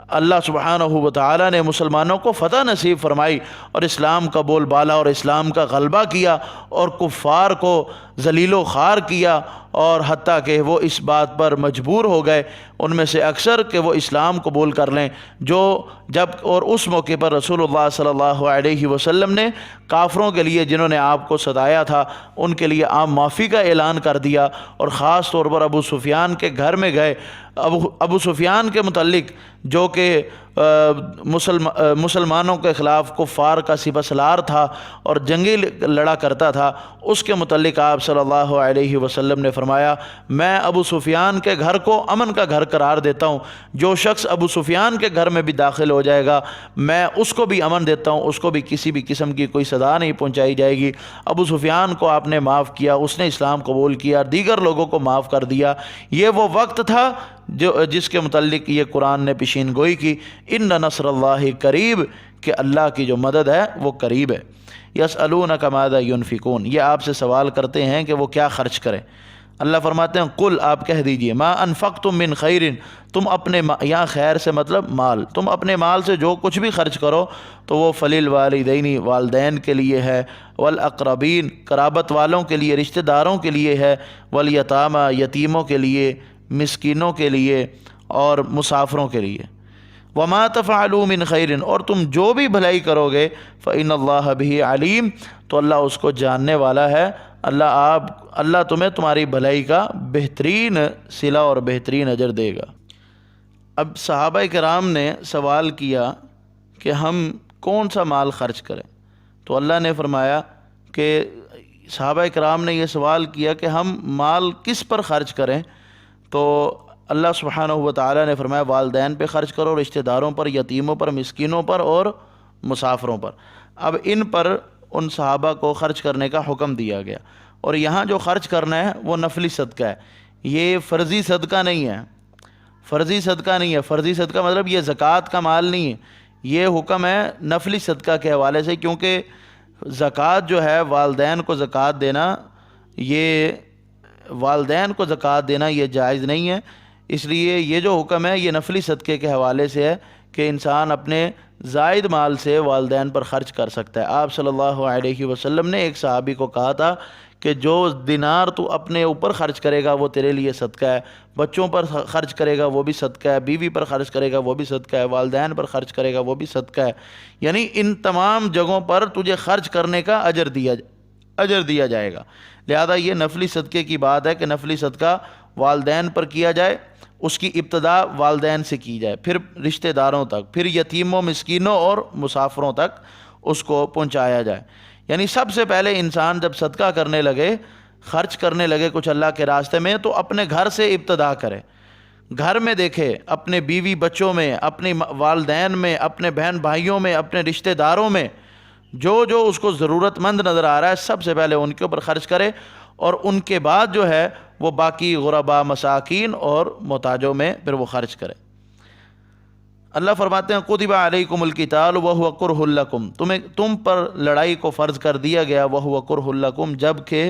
اللہ سبحانہ و تعالی نے مسلمانوں کو فتح نصیب فرمائی اور اسلام کا بول بالا اور اسلام کا غلبہ کیا اور کفار کو ذلیل و خوار کیا، اور حتیٰ کہ وہ اس بات پر مجبور ہو گئے ان میں سے اکثر کہ وہ اسلام قبول کر لیں۔ اور اس موقع پر رسول اللہ صلی اللہ علیہ وسلم نے کافروں کے لیے جنہوں نے آپ کو ستایا تھا ان کے لیے عام معافی کا اعلان کر دیا، اور خاص طور پر ابو سفیان کے گھر میں گئے۔ ابو سفیان کے متعلق جو کہ مسلمانوں کے خلاف کفار کا سپہ سالار تھا اور جنگی لڑا کرتا تھا، اس کے متعلق آپ صلی اللہ علیہ وسلم نے فرمایا، میں ابو سفیان کے گھر کو امن کا گھر قرار دیتا ہوں، جو شخص ابو سفیان کے گھر میں بھی داخل ہو جائے گا میں اس کو بھی امن دیتا ہوں، اس کو بھی کسی بھی قسم کی کوئی صدا نہیں پہنچائی جائے گی۔ ابو سفیان کو آپ نے معاف کیا، اس نے اسلام قبول کیا، دیگر لوگوں کو معاف کر دیا۔ یہ وہ وقت تھا جس کے متعلق یہ قرآن نے پیشین گوئی کی، ان نصر اللہ قریب، کہ اللہ کی جو مدد ہے وہ قریب ہے۔ یسألونک ماذا ینفقون، یہ آپ سے سوال کرتے ہیں کہ وہ کیا خرچ کریں۔ اللہ فرماتے ہیں قل، آپ کہہ دیجئے، ما انفقتم من خیر، تم اپنے یہاں خیر سے مطلب مال، تم اپنے مال سے جو کچھ بھی خرچ کرو تو وہ فللوالدین، والدین کے لیے ہے، والاقربین، قرابت والوں کے لیے، رشتہ داروں کے لیے ہے، والیتامی، یتیموں کے لیے، مسکینوں کے لیے اور مسافروں کے لیے۔ وما تفعلوا من خیر، اور تم جو بھی بھلائی کرو گے فإن اللہ بہ علیم، تو اللہ اس کو جاننے والا ہے۔ اللہ تمہیں تمہاری بھلائی کا بہترین صلہ اور بہترین اجر دے گا۔ اب صحابہ کرام نے سوال کیا کہ ہم کون سا مال خرچ کریں، تو اللہ نے فرمایا کہ صحابہ کرام نے یہ سوال کیا کہ ہم مال کس پر خرچ کریں، تو اللہ سبحانہ و تعالی نے فرمایا والدین پہ خرچ کرو، رشتہ داروں پر، یتیموں پر، مسکینوں پر اور مسافروں پر۔ اب ان پر ان صحابہ کو خرچ کرنے کا حکم دیا گیا، اور یہاں جو خرچ کرنا ہے وہ نفلی صدقہ ہے، یہ فرضی صدقہ نہیں ہے۔ فرضی صدقہ نہیں ہے، فرضی صدقہ مطلب یہ زکوٰۃ کا مال نہیں ہے، یہ حکم ہے نفلی صدقہ کے حوالے سے، کیونکہ زکوٰۃ جو ہے والدین کو زکوٰۃ دینا، یہ جائز نہیں ہے۔ اس لیے یہ جو حکم ہے یہ نفلی صدقے کے حوالے سے ہے کہ انسان اپنے زائد مال سے والدین پر خرچ کر سکتا ہے۔ آپ صلی اللہ علیہ وسلم نے ایک صحابی کو کہا تھا کہ جو دینار تو اپنے اوپر خرچ کرے گا وہ تیرے لیے صدقہ ہے، بچوں پر خرچ کرے گا وہ بھی صدقہ ہے، بیوی پر خرچ کرے گا وہ بھی صدقہ ہے، والدین پر خرچ کرے گا وہ بھی صدقہ ہے، یعنی ان تمام جگہوں پر تجھے خرچ کرنے کا اجر دیا جائے گا۔ لہذا یہ نفلی صدقے کی بات ہے کہ نفلی صدقہ والدین پر کیا جائے، اس کی ابتدا والدین سے کی جائے، پھر رشتہ داروں تک، پھر یتیموں، مسکینوں اور مسافروں تک اس کو پہنچایا جائے۔ یعنی سب سے پہلے انسان جب صدقہ کرنے لگے، خرچ کرنے لگے کچھ اللہ کے راستے میں، تو اپنے گھر سے ابتدا کرے، گھر میں دیکھے، اپنے بیوی بچوں میں، اپنی والدین میں، اپنے بہن بھائیوں میں، اپنے رشتہ داروں میں، جو جو اس کو ضرورت مند نظر آ رہا ہے سب سے پہلے ان کے اوپر خرچ کرے، اور ان کے بعد جو ہے وہ باقی غربا، مساکین اور محتاجوں میں پھر وہ خرچ کرے۔ اللہ فرماتے ہیں کتب علیکم القتال وہو کرہ لکم، تم پر لڑائی کو فرض کر دیا گیا، وہو کرہ لکم، جب کہ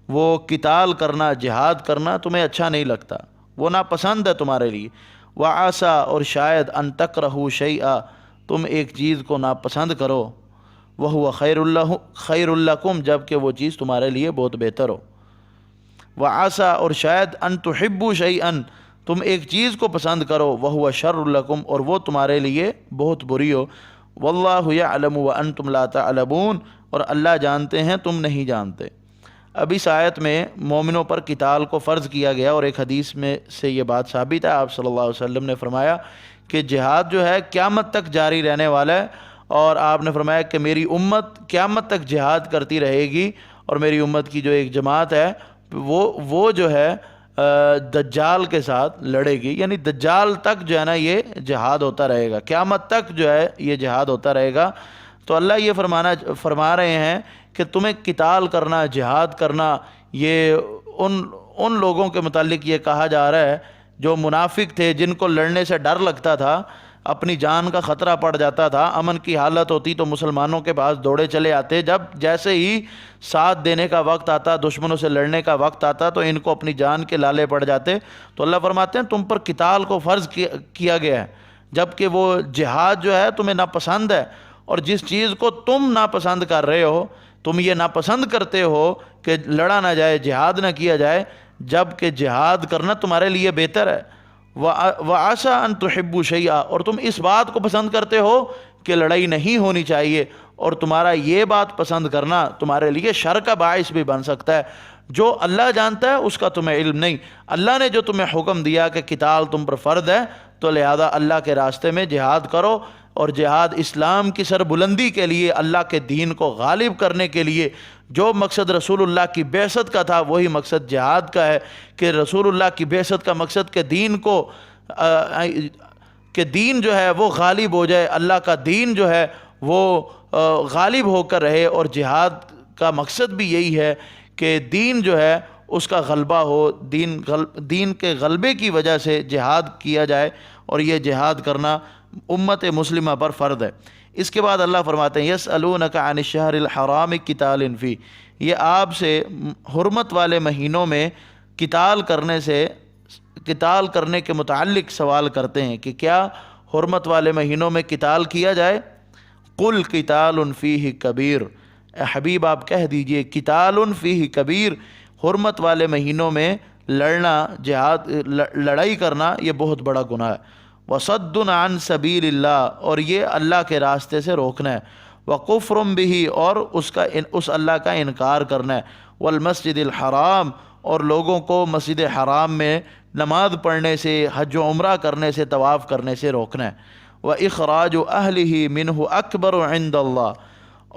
وہ قتال کرنا، جہاد کرنا تمہیں اچھا نہیں لگتا، وہ ناپسند ہے تمہارے لیے۔ وعسیٰ، اور شاید، ان تکرہوا شیئا، تم ایک چیز کو ناپسند کرو، وہو خیر لکم، جب کہ وہ چیز تمہارے لیے بہت بہتر ہو۔ وعسیٰ، اور شاید، ان تحبوا شیئا، تم ایک چیز کو پسند کرو، وہو شر لکم، اور وہ تمہارے لیے بہت بری ہو۔ واللہ یعلم وانتم لا تعلمون، اور اللہ جانتے ہیں تم نہیں جانتے۔ اب اس آیت میں مومنوں پر قتال کو فرض کیا گیا، اور ایک حدیث میں سے یہ بات ثابت ہے، آپ صلی اللہ علیہ وسلم نے فرمایا کہ جہاد جو ہے قیامت تک جاری رہنے والا ہے، اور آپ نے فرمایا کہ میری امت قیامت تک جہاد کرتی رہے گی، اور میری امت کی جو ایک جماعت ہے وہ جو ہے دجال کے ساتھ لڑے گی، یعنی دجال تک جو ہے نا یہ جہاد ہوتا رہے گا، قیامت تک جو ہے یہ جہاد ہوتا رہے گا۔ تو اللہ یہ فرما رہے ہیں کہ تمہیں قتال کرنا، جہاد کرنا، یہ ان لوگوں کے متعلق یہ کہا جا رہا ہے جو منافق تھے، جن کو لڑنے سے ڈر لگتا تھا، اپنی جان کا خطرہ پڑ جاتا تھا، امن کی حالت ہوتی تو مسلمانوں کے پاس دوڑے چلے آتے، جب جیسے ہی ساتھ دینے کا وقت آتا، دشمنوں سے لڑنے کا وقت آتا تو ان کو اپنی جان کے لالے پڑ جاتے۔ تو اللہ فرماتے ہیں تم پر قتال کو فرض کیا گیا ہے، جبکہ وہ جہاد جو ہے تمہیں ناپسند ہے، اور جس چیز کو تم ناپسند کر رہے ہو، تم یہ ناپسند کرتے ہو کہ لڑا نہ جائے، جہاد نہ کیا جائے، جبکہ جہاد کرنا تمہارے لیے بہتر ہے۔ وَعَسَىٰ أَن تُحِبُّوا شَيْئًا، اور تم اس بات کو پسند کرتے ہو کہ لڑائی نہیں ہونی چاہیے، اور تمہارا یہ بات پسند کرنا تمہارے لیے شر کا باعث بھی بن سکتا ہے۔ جو اللہ جانتا ہے اس کا تمہیں علم نہیں، اللہ نے جو تمہیں حکم دیا کہ قتال تم پر فرض ہے، تو لہذا اللہ کے راستے میں جہاد کرو، اور جہاد اسلام کی سربلندی کے لیے، اللہ کے دین کو غالب کرنے کے لیے۔ جو مقصد رسول اللہ کی بعثت کا تھا وہی مقصد جہاد کا ہے، کہ رسول اللہ کی بعثت کا مقصد کہ دین جو ہے وہ غالب ہو جائے، اللہ کا دین جو ہے وہ غالب ہو کر رہے، اور جہاد کا مقصد بھی یہی ہے کہ دین جو ہے اس کا غلبہ ہو، دین کے غلبے کی وجہ سے جہاد کیا جائے، اور یہ جہاد کرنا امت مسلمہ پر فرض ہے۔ اس کے بعد اللہ فرماتے ہیں یسألونک عن الشہر الحرام قتال فی، یہ آپ سے حرمت والے مہینوں میں قتال کرنے کے متعلق سوال کرتے ہیں کہ کیا حرمت والے مہینوں میں قتال کیا جائے۔ قل قتال فیہ کبیر، اے حبیب آپ کہہ دیجئے قتال فیہ کبیر، حرمت والے مہینوں میں لڑنا، جہاد، لڑائی کرنا یہ بہت بڑا گناہ ہے۔ وصد عن سبیل اللہ، اور یہ اللہ کے راستے سے روکنا ہے۔ وکفر بہ، اور اس اللہ کا انکار کرنا ہے۔ والمسجد الحرام، اور لوگوں کو مسجد حرام میں نماز پڑھنے سے، حج و عمرہ کرنے سے، طواف کرنے سے روکنا ہے۔ وإخراج أهله منہ اکبر عند اللہ،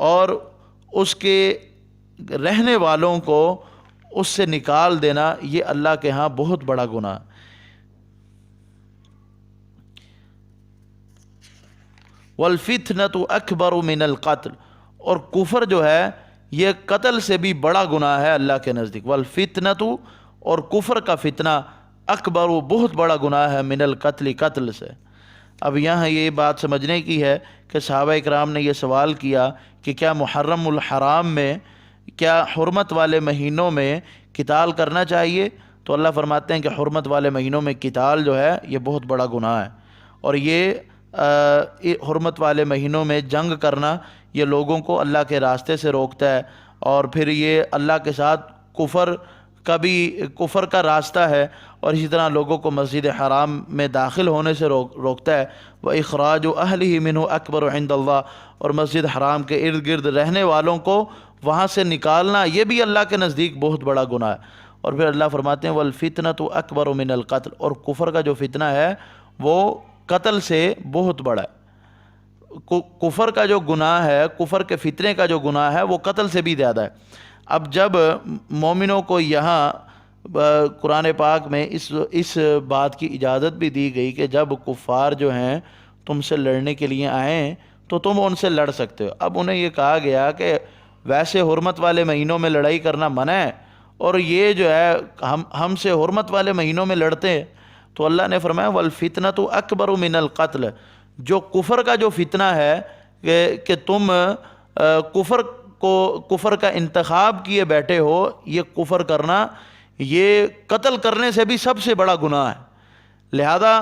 اور اس کے رہنے والوں کو اس سے نکال دینا یہ اللہ کے ہاں بہت بڑا گناہ۔ والفتنة اکبر من القتل، اور کفر جو ہے یہ قتل سے بھی بڑا گناہ ہے اللہ کے نزدیک۔ والفتنة، اور کفر کا فتنہ، اکبر، بہت بڑا گناہ ہے، من القتل، قتل سے۔ اب یہاں یہ بات سمجھنے کی ہے کہ صحابہ اکرام نے یہ سوال کیا کہ کیا محرم الحرام میں، کیا حرمت والے مہینوں میں قتال کرنا چاہیے؟ تو اللہ فرماتے ہیں کہ حرمت والے مہینوں میں قتال جو ہے یہ بہت بڑا گناہ ہے، اور یہ حرمت والے مہینوں میں جنگ کرنا یہ لوگوں کو اللہ کے راستے سے روکتا ہے، اور پھر یہ اللہ کے ساتھ کفر کا راستہ ہے، اور اسی طرح لوگوں کو مسجد حرام میں داخل ہونے سے روکتا ہے۔ وإخراج أهله منہ اکبر عند اللہ، اور مسجد حرام کے ارد گرد رہنے والوں کو وہاں سے نکالنا یہ بھی اللہ کے نزدیک بہت بڑا گناہ ہے۔ اور پھر اللہ فرماتے ہیں والفتنة اکبر من القتل، اور کفر کا جو فتنہ ہے وہ قتل سے بہت بڑا ہے۔ کفر کا جو گناہ ہے، کفر کے فتنے کا جو گناہ ہے وہ قتل سے بھی زیادہ ہے۔ اب جب مومنوں کو یہاں قرآن پاک میں اس بات کی اجازت بھی دی گئی کہ جب کفار جو ہیں تم سے لڑنے کے لیے آئیں تو تم ان سے لڑ سکتے ہو۔ اب انہیں یہ کہا گیا کہ ویسے حرمت والے مہینوں میں لڑائی کرنا منع ہے، اور یہ جو ہے ہم سے حرمت والے مہینوں میں لڑتے ہیں، تو اللہ نے فرمایا وَالْفِتْنَةُ أَكْبَرُ مِنَ الْقَتْلِ، جو کفر کا جو فتنہ ہے کہ تم کفر کا انتخاب کیے بیٹھے ہو، یہ کفر کرنا یہ قتل کرنے سے بھی سب سے بڑا گناہ ہے۔ لہذا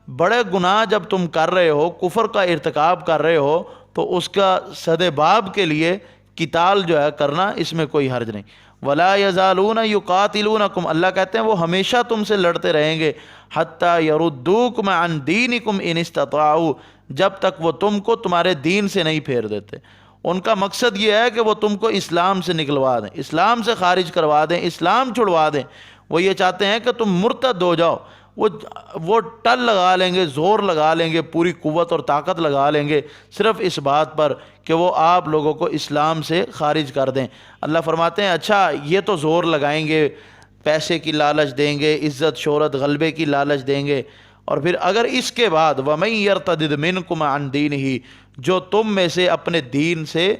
بڑے گناہ جب تم کر رہے ہو، کفر کا ارتکاب کر رہے ہو، تو اس کا سدباب کے لیے قتال جو ہے کرنا، اس میں کوئی حرج نہیں۔ وَلَا يَزَالُونَ يُقَاتِلُونَكُمْ، اللہ کہتے ہیں وہ ہمیشہ تم سے لڑتے رہیں گے، حَتَّى يَرُدُّوكُمْ عَنْ دِينِكُمْ إِنِ اسْتَطَاعُوا، جب تک وہ تم کو تمہارے دین سے نہیں پھیر دیتے۔ ان کا مقصد یہ ہے کہ وہ تم کو اسلام سے نکلوا دیں، اسلام سے خارج کروا دیں، اسلام چھڑوا دیں۔ وہ یہ چاہتے ہیں کہ تم مرتد ہو جاؤ۔ وہ ٹل لگا لیں گے، زور لگا لیں گے، پوری قوت اور طاقت لگا لیں گے صرف اس بات پر کہ وہ آپ لوگوں کو اسلام سے خارج کر دیں۔ اللہ فرماتے ہیں اچھا یہ تو زور لگائیں گے، پیسے کی لالچ دیں گے، عزت شہرت غلبے کی لالچ دیں گے، اور پھر اگر اس کے بعد وَمَن يَرْتَدِدْ مِنْكُمْ عَنْ دِينِهِ، جو تم میں سے اپنے دین سے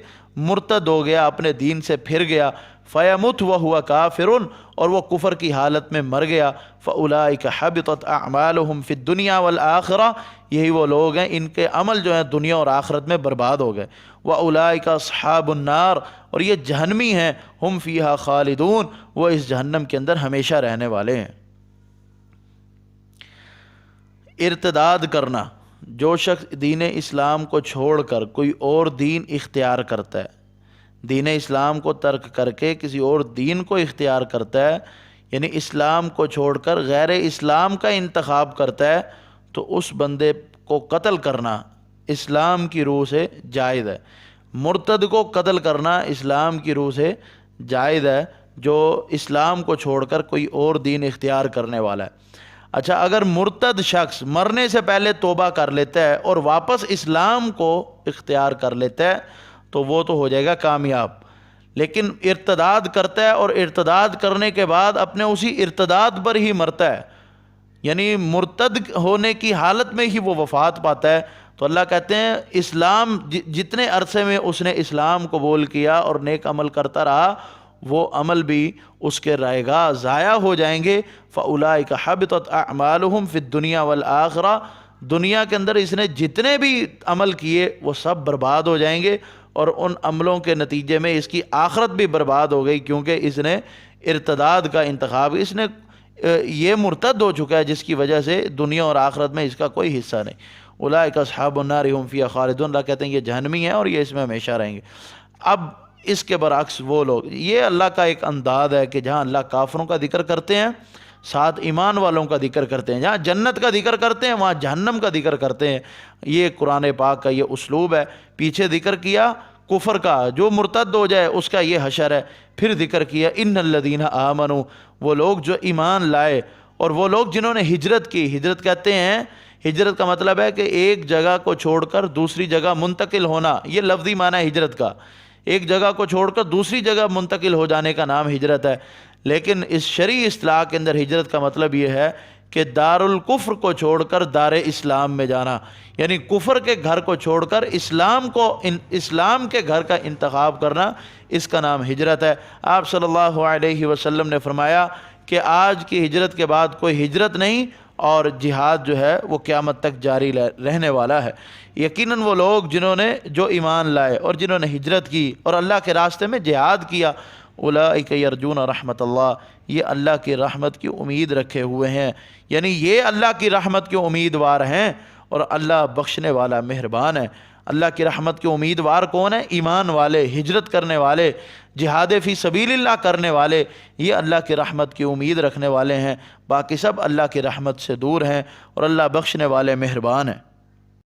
مرتد ہو گیا، اپنے دین سے پھر گیا، فَيَمُتْ وَهُوَ كَافِرٌ، اور وہ کفر کی حالت میں مر گیا، فَأُولَٰئِكَ حَبِطَتْ أَعْمَالُهُمْ فِي الدُّنْيَا وَالْآخِرَةِ، یہی وہ لوگ ہیں ان کے عمل جو ہیں دنیا اور آخرت میں برباد ہو گئے۔ وَأُولَٰئِكَ أَصْحَابُ النَّارِ، اور یہ جہنمی ہیں، ہم فیہا خالدون، وہ اس جہنم کے اندر ہمیشہ رہنے والے ہیں۔ ارتداد کرنا، جو شخص دین اسلام کو چھوڑ کر کوئی اور دین اختیار کرتا ہے، دین اسلام کو ترک کر کے کسی اور دین کو اختیار کرتا ہے، یعنی اسلام کو چھوڑ کر غیر اسلام کا انتخاب کرتا ہے، تو اس بندے کو قتل کرنا اسلام کی روح سے جائز ہے۔ مرتد کو قتل کرنا اسلام کی روح سے جائز ہے، جو اسلام کو چھوڑ کر کوئی اور دین اختیار کرنے والا ہے۔ اچھا، اگر مرتد شخص مرنے سے پہلے توبہ کر لیتا ہے اور واپس اسلام کو اختیار کر لیتا ہے تو وہ تو ہو جائے گا کامیاب، لیکن ارتداد کرتا ہے اور ارتداد کرنے کے بعد اپنے اسی ارتداد پر ہی مرتا ہے، یعنی مرتد ہونے کی حالت میں ہی وہ وفات پاتا ہے، تو اللہ کہتے ہیں اسلام جتنے عرصے میں اس نے اسلام قبول کیا اور نیک عمل کرتا رہا، وہ عمل بھی اس کے رائے گاہ ضائع ہو جائیں گے۔ فَأُولَٰئِكَ حَبِطَتْ أَعْمَالُهُمْ فِي الدُّنْيَا وَالْآخِرَةِ، دنیا کے اندر اس نے جتنے بھی عمل کیے وہ سب برباد ہو جائیں گے، اور ان عملوں کے نتیجے میں اس کی آخرت بھی برباد ہو گئی، کیونکہ اس نے ارتداد کا انتخاب، اس نے یہ مرتد ہو چکا ہے جس کی وجہ سے دنیا اور آخرت میں اس کا کوئی حصہ نہیں۔ اولئک اصحاب النار هم فیہا خالدون، اللہ کہتے ہیں یہ جہنمی ہیں اور یہ اس میں ہمیشہ رہیں گے۔ اب اس کے برعکس وہ لوگ، یہ اللہ کا ایک انداز ہے کہ جہاں اللہ کافروں کا ذکر کرتے ہیں ساتھ ایمان والوں کا ذکر کرتے ہیں، جہاں جنت کا ذکر کرتے ہیں وہاں جہنم کا ذکر کرتے ہیں۔ یہ قرآن پاک کا یہ اسلوب ہے۔ پیچھے ذکر کیا کفر کا، جو مرتد ہو جائے اس کا یہ حشر ہے، پھر ذکر کیا ان الذین آمنوا، وہ لوگ جو ایمان لائے، اور وہ لوگ جنہوں نے ہجرت کی۔ ہجرت کہتے ہیں، ہجرت کا مطلب ہے کہ ایک جگہ کو چھوڑ کر دوسری جگہ منتقل ہونا، یہ لفظی معنی ہے ہجرت کا، ایک جگہ کو چھوڑ کر دوسری جگہ منتقل ہو جانے کا نام ہجرت ہے۔ لیکن اس شرعی اصطلاح کے اندر ہجرت کا مطلب یہ ہے کہ دار الکفر کو چھوڑ کر دار اسلام میں جانا، یعنی کفر کے گھر کو چھوڑ کر اسلام کے گھر کا انتخاب کرنا، اس کا نام ہجرت ہے۔ آپ صلی اللہ علیہ وسلم نے فرمایا کہ آج کی ہجرت کے بعد کوئی ہجرت نہیں، اور جہاد جو ہے وہ قیامت تک جاری رہنے والا ہے۔ یقیناً وہ لوگ جنہوں نے جو ایمان لائے اور جنہوں نے ہجرت کی اور اللہ کے راستے میں جہاد کیا، اولئک یرجون رحمت اللہ، یہ اللہ کی رحمت کی امید رکھے ہوئے ہیں، یعنی یہ اللہ کی رحمت کے امیدوار ہیں، اور اللہ بخشنے والا مہربان ہے۔ اللہ کی رحمت کے امیدوار کون ہیں؟ ایمان والے، ہجرت کرنے والے، جہاد فی سبیل اللہ کرنے والے، یہ اللہ کی رحمت کی امید رکھنے والے ہیں۔ باقی سب اللہ کی رحمت سے دور ہیں، اور اللہ بخشنے والے مہربان ہیں۔